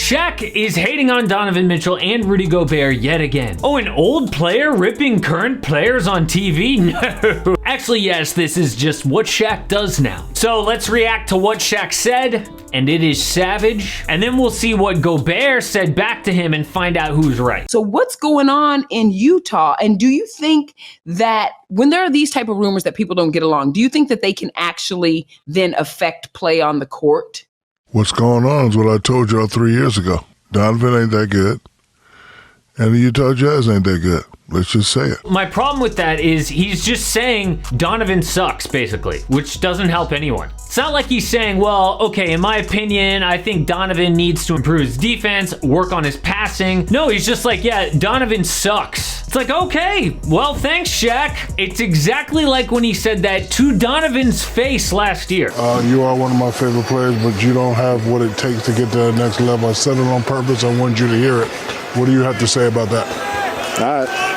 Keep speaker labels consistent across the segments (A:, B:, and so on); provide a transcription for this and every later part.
A: Shaq is hating on Donovan Mitchell and Rudy Gobert yet again. Oh, an old player ripping current players on TV? No. Actually, yes, this is just what Shaq does now. So let's react to what Shaq said, and it is savage. And then we'll see what Gobert said back to him and find out who's right.
B: So what's going on in Utah? And do you think that when there are these type of rumors that people don't get along, do you think that they can actually then affect play on the court?
C: What's going on is what I told y'all 3 years ago. Donovan ain't that good, and the Utah Jazz ain't that good. Let's just say it.
A: My problem with that is he's just saying Donovan sucks, basically, which doesn't help anyone. It's not like he's saying, well, okay, in my opinion, I think Donovan needs to improve his defense, work on his passing. No, he's just like, yeah, Donovan sucks. It's like, okay, well, thanks, Shaq. It's exactly like when he said that to Donovan's face last year.
C: You are one of my favorite players, but you don't have what it takes to get to the next level. I said it on purpose. I wanted you to hear it. What do you have to say about that?
D: All right.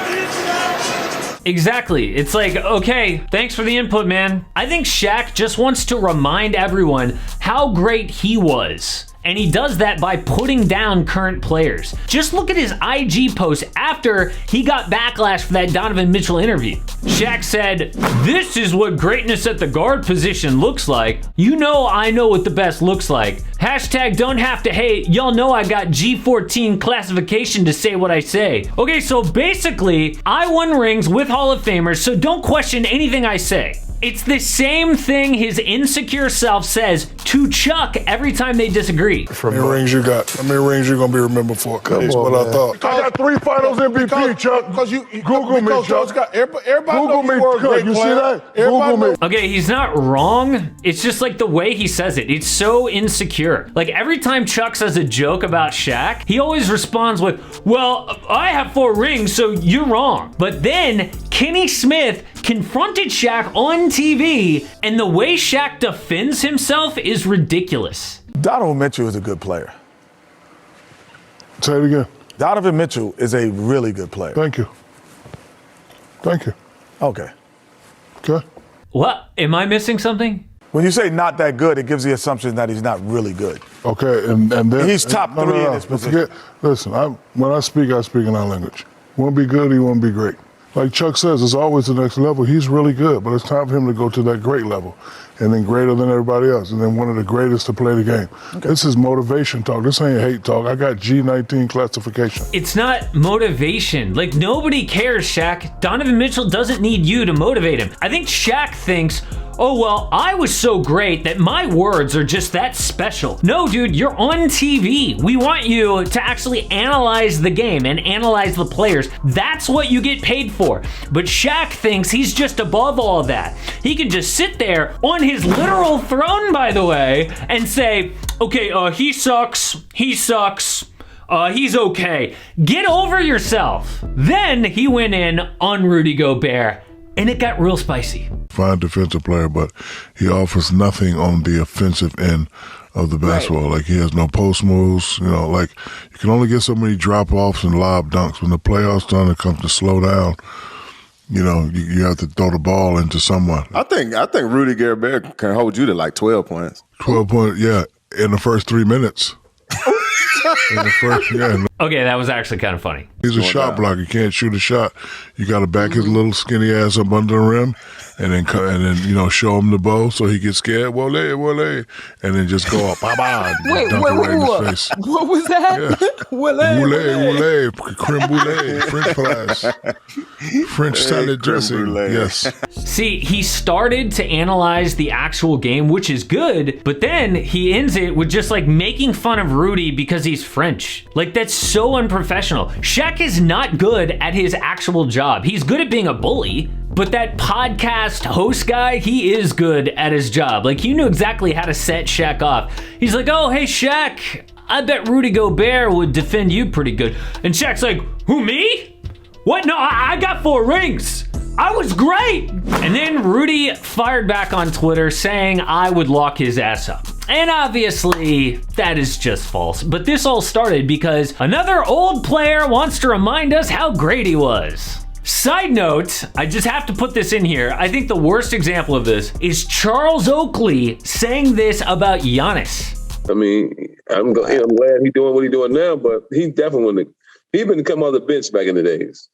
A: Exactly. It's like, okay, thanks for the input, man. I think Shaq just wants to remind everyone how great he was. And he does that by putting down current players. Just look at his IG post after he got backlash for that Donovan Mitchell interview. Shaq said, "This is what greatness at the guard position looks like. You know I know what the best looks like. Hashtag don't have to hate. Y'all know I got G14 classification to say what I say." Okay, so basically, I won rings with Hall of Famers, so don't question anything I say. It's the same thing his insecure self says to Chuck every time they disagree.
C: How many rings you got? How many rings you gonna be remembered for? That's what I thought. I got 3 finals MVP, Chuck. Because you Google me, Chuck. Everybody Google me, Chuck. You see that? Google me.
A: Okay, he's not wrong. It's just like the way he says it. It's so insecure. Like every time Chuck says a joke about Shaq, he always responds with, well, I have 4 rings, so you're wrong. But then Kenny Smith confronted Shaq on TV, and the way Shaq defends himself is ridiculous.
D: Donovan Mitchell is a good player.
C: Say it again.
D: Donovan Mitchell is a really good player.
C: Thank you. Thank you.
D: Okay.
C: Okay.
A: What? Am I missing something?
D: When you say not that good, it gives the assumption that he's not really good.
C: Okay, and then
D: he's top 3 in this position.
C: Listen, when I speak in our language. You want to be good, you want to be great. Like Chuck says, it's always the next level. He's really good, but it's time for him to go to that great level, and then greater than everybody else, and then one of the greatest to play the game. Okay. This is motivation talk. This ain't hate talk. I got G19 classification.
A: It's not motivation. Like, nobody cares, Shaq. Donovan Mitchell doesn't need you to motivate him. I think Shaq thinks, oh, well, I was so great that my words are just that special. No, dude, you're on TV. We want you to actually analyze the game and analyze the players. That's what you get paid for. But Shaq thinks he's just above all that. He can just sit there on his literal throne, by the way, and say, okay, he sucks, he's okay. Get over yourself. Then he went in on Rudy Gobert, and it got real spicy.
C: Fine defensive player, but he offers nothing on the offensive end of the basketball. Right. Like, he has no post moves. You know, like, you can only get so many drop-offs and lob dunks. When the playoffs done, it comes to slow down. You know, you have to throw the ball into someone.
E: I think Rudy Gobert can hold you to like 12 points.
C: 12 points, yeah, in the first 3 minutes.
A: Okay, that was actually kind of funny.
C: He's a shot blocker. You can't shoot a shot. You got to back his little skinny ass up under the rim, and then show him the bow so he gets scared. Wole, and then just go up, ba-ba, and dunk it right in his face.
B: What was that?
C: Yeah. Wole, creme brulee, French fries, French salad dressing. Yes.
A: See, he started to analyze the actual game, which is good, but then he ends it with just like making fun of Rudy because he's French. Like, that's so unprofessional. Shaq is not good at his actual job. He's good at being a bully, but that podcast host guy, he is good at his job. Like, he knew exactly how to set Shaq off. He's like, oh, hey, Shaq, I bet Rudy Gobert would defend you pretty good. And Shaq's like, who, me? What? No, I got 4 rings. I was great. And then Rudy fired back on Twitter saying I would lock his ass up. And obviously, that is just false. But this all started because another old player wants to remind us how great he was. Side note, I just have to put this in here. I think the worst example of this is Charles Oakley saying this about Giannis.
F: I mean, I'm glad he's doing what he's doing now, but he definitely wouldn't. He'd been come on the bench back in the days.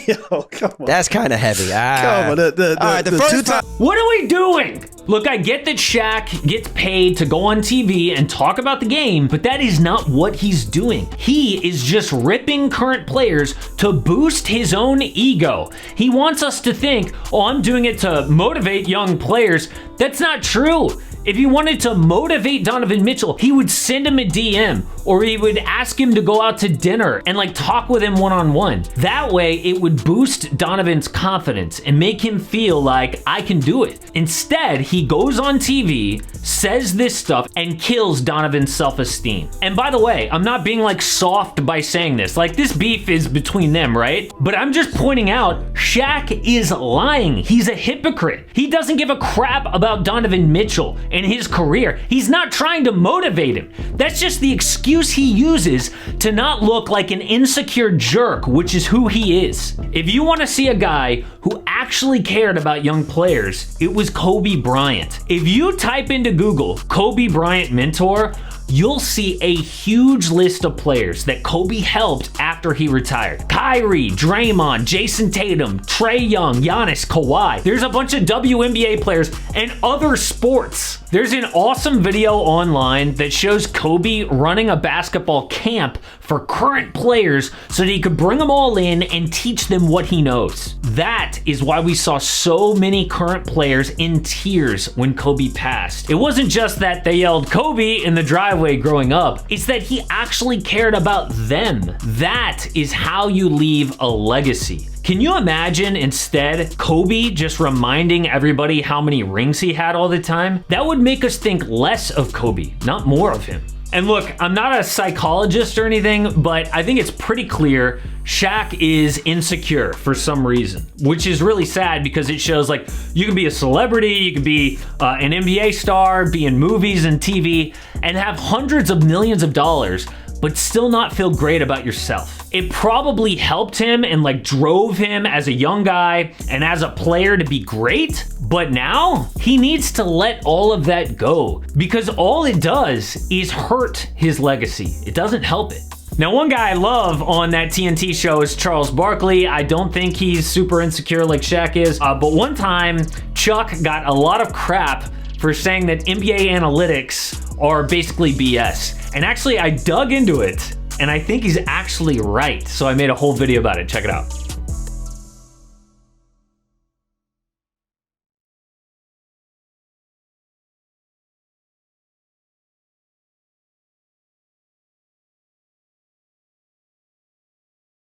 G: Yo, come on.
H: That's kind of heavy.
G: Come on.
H: The first time.
A: What are we doing? Look, I get that Shaq gets paid to go on TV and talk about the game, but that is not what he's doing. He is just ripping current players to boost his own ego. He wants us to think, oh, I'm doing it to motivate young players. That's not true. If he wanted to motivate Donovan Mitchell, he would send him a DM or he would ask him to go out to dinner and like talk with him one-on-one. That way it would boost Donovan's confidence and make him feel like I can do it. Instead, he goes on TV, says this stuff and kills Donovan's self-esteem. And by the way, I'm not being like soft by saying this. Like this beef is between them, right? But I'm just pointing out Shaq is lying. He's a hypocrite. He doesn't give a crap about Donovan Mitchell in his career. He's not trying to motivate him. That's just the excuse he uses to not look like an insecure jerk, which is who he is. If you want to see a guy who actually cared about young players, it was Kobe Bryant. If you type into Google Kobe Bryant mentor, you'll see a huge list of players that Kobe helped after he retired. Kyrie, Draymond, Jason Tatum, Trae Young, Giannis, Kawhi. There's a bunch of WNBA players and other sports. There's an awesome video online that shows Kobe running a basketball camp for current players so that he could bring them all in and teach them what he knows. That is why we saw so many current players in tears when Kobe passed. It wasn't just that they yelled Kobe in the driveway growing up, it's that he actually cared about them. That is how you leave a legacy. Can you imagine instead Kobe just reminding everybody how many rings he had all the time? That would make us think less of Kobe, not more of him. And look, I'm not a psychologist or anything, but I think it's pretty clear Shaq is insecure for some reason, which is really sad because it shows like you can be a celebrity, you can be an NBA star, be in movies and TV, and have hundreds of millions of dollars, but still not feel great about yourself. It probably helped him and like drove him as a young guy and as a player to be great, but now he needs to let all of that go because all it does is hurt his legacy. It doesn't help it. Now, one guy I love on that TNT show is Charles Barkley. I don't think he's super insecure like Shaq is, but one time Chuck got a lot of crap for saying that NBA analytics are basically BS. And actually, I dug into it, and I think he's actually right. So I made a whole video about it. Check it out.